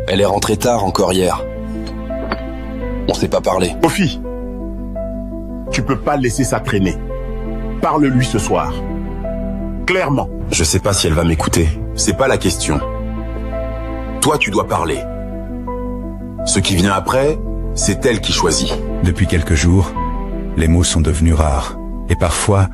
Elle est rentrée tard encore hier. On s'est pas parlé. Kofi, tu peux pas laisser ça traîner. Parle-lui ce soir. Clairement. Je sais pas si elle va m'écouter. C'est pas la question. Toi, tu dois parler. Ce qui vient après, c'est elle qui choisit. Depuis quelques jours, les mots sont devenus rares. Et parfois,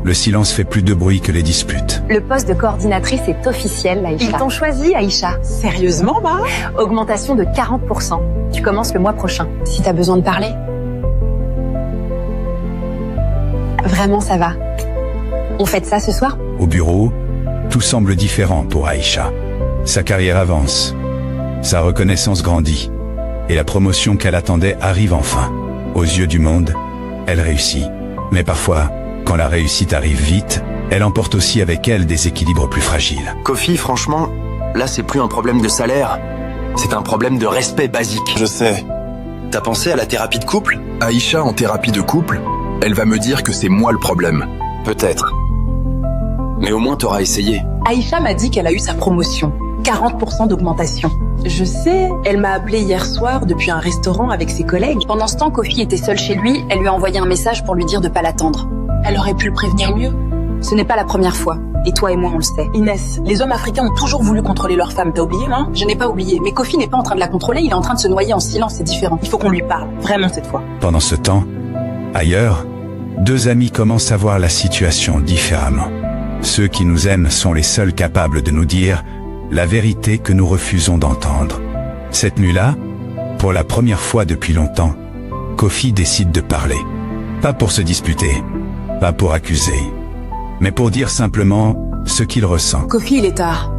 le silence fait plus de bruit que les disputes. Le poste de coordinatrice est officiel, Aïcha. Ils t'ont choisi, Aïcha. Sérieusement, bah? Augmentation de 40%. Tu commences le mois prochain. Si t'as besoin de parler. Vraiment, ça va. On fête ça ce soir? Au bureau, tout semble différent pour Aïcha. Sa carrière avance. Sa reconnaissance grandit. Et la promotion qu'elle attendait arrive enfin. Aux yeux du monde, elle réussit. Mais parfois, quand la réussite arrive vite, elle emporte aussi avec elle des équilibres plus fragiles. Kofi, franchement, là c'est plus un problème de salaire. C'est un problème de respect basique. Je sais. T'as pensé à la thérapie de couple? Aïcha en thérapie de couple, elle va me dire que c'est moi le problème. Peut-être. Mais au moins t'auras essayé. Aïcha m'a dit qu'elle a eu sa promotion. 40% d'augmentation. Je sais, elle m'a appelé hier soir depuis un restaurant avec ses collègues. Pendant ce temps, Kofi était seul chez lui. Elle lui a envoyé un message pour lui dire de pas l'attendre. Elle aurait pu le prévenir mieux. Ce n'est pas la première fois. Et toi et moi, on le sait. Inès, les hommes africains ont toujours voulu contrôler leurs femmes. T'as oublié, non? Je n'ai pas oublié. Mais Kofi n'est pas en train de la contrôler. Il est en train de se noyer en silence. C'est différent. Il faut qu'on lui parle. Vraiment cette fois. Pendant ce temps, ailleurs, deux amis commencent à voir la situation différemment. Ceux qui nous aiment sont les seuls capables de nous dire la vérité que nous refusons d'entendre. Cette nuit-là, pour la première fois depuis longtemps, Kofi décide de parler. Pas pour se disputer, pas pour accuser, mais pour dire simplement ce qu'il ressent. Kofi, il est tard.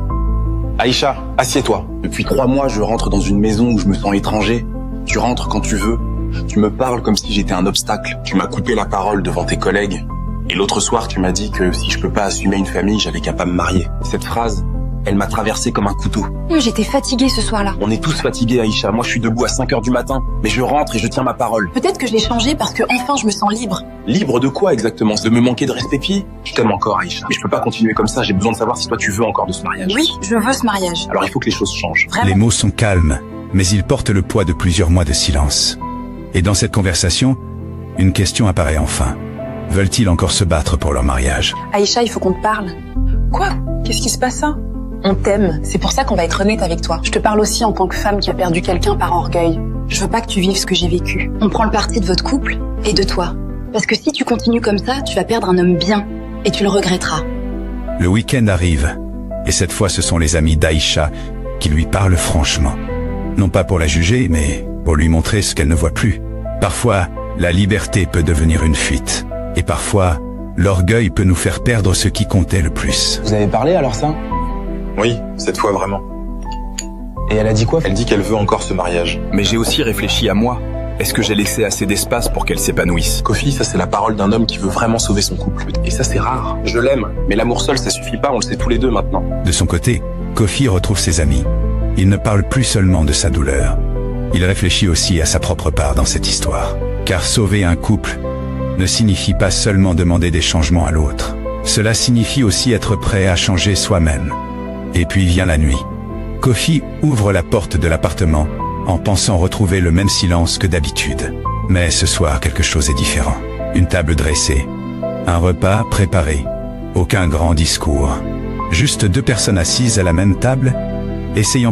Aïcha, assieds-toi. Depuis 3 mois, je rentre dans une maison où je me sens étranger. Tu rentres quand tu veux. Tu me parles comme si j'étais un obstacle. Tu m'as coupé la parole devant tes collègues. Et l'autre soir, tu m'as dit que si je peux pas assumer une famille, j'avais qu'à pas me marier. Cette phrase, elle m'a traversé comme un couteau. J'étais fatiguée ce soir-là. On est tous fatigués, Aïcha. Moi, je suis debout à 5 heures du matin. Mais je rentre et je tiens ma parole. Peut-être que je l'ai changé parce que enfin je me sens libre. Libre de quoi exactement? De me manquer de respect? Je t'aime encore, Aïcha. Mais je peux pas continuer comme ça. J'ai besoin de savoir si toi tu veux encore de ce mariage. Oui, je veux ce mariage. Alors il faut que les choses changent. Vraiment. Les mots sont calmes, mais ils portent le poids de plusieurs mois de silence. Et dans cette conversation, une question apparaît enfin. Veulent-ils encore se battre pour leur mariage? Aïcha, il faut qu'on te parle. Quoi? Qu'est-ce qui se passe ça? On t'aime. C'est pour ça qu'on va être honnête avec toi. Je te parle aussi en tant que femme qui a perdu quelqu'un par orgueil. Je veux pas que tu vives ce que j'ai vécu. On prend le parti de votre couple et de toi. Parce que si tu continues comme ça, tu vas perdre un homme bien. Et tu le regretteras. Le week-end arrive, et cette fois ce sont les amis d'Aïcha qui lui parlent franchement. Non pas pour la juger, mais pour lui montrer ce qu'elle ne voit plus. Parfois, la liberté peut devenir une fuite. Et parfois, l'orgueil peut nous faire perdre ce qui comptait le plus. Vous avez parlé alors ça? Oui, cette fois vraiment. Et elle a dit quoi? Elle dit qu'elle veut encore ce mariage. Mais j'ai aussi réfléchi à moi. Est-ce que j'ai laissé assez d'espace pour qu'elle s'épanouisse? Kofi, ça c'est la parole d'un homme qui veut vraiment sauver son couple. Et ça c'est rare. Je l'aime, mais l'amour seul ça suffit pas, on le sait tous les deux maintenant. De son côté, Kofi retrouve ses amis. Il ne parle plus seulement de sa douleur. Il réfléchit aussi à sa propre part dans cette histoire. Car sauver un couple ne signifie pas seulement demander des changements à l'autre. Cela signifie aussi être prêt à changer soi-même. Et puis vient la nuit. Kofi ouvre la porte de l'appartement en pensant retrouver le même silence que d'habitude. Mais ce soir, quelque chose est différent. Une table dressée, un repas préparé, aucun grand discours. Juste deux personnes assises à la même table, essayant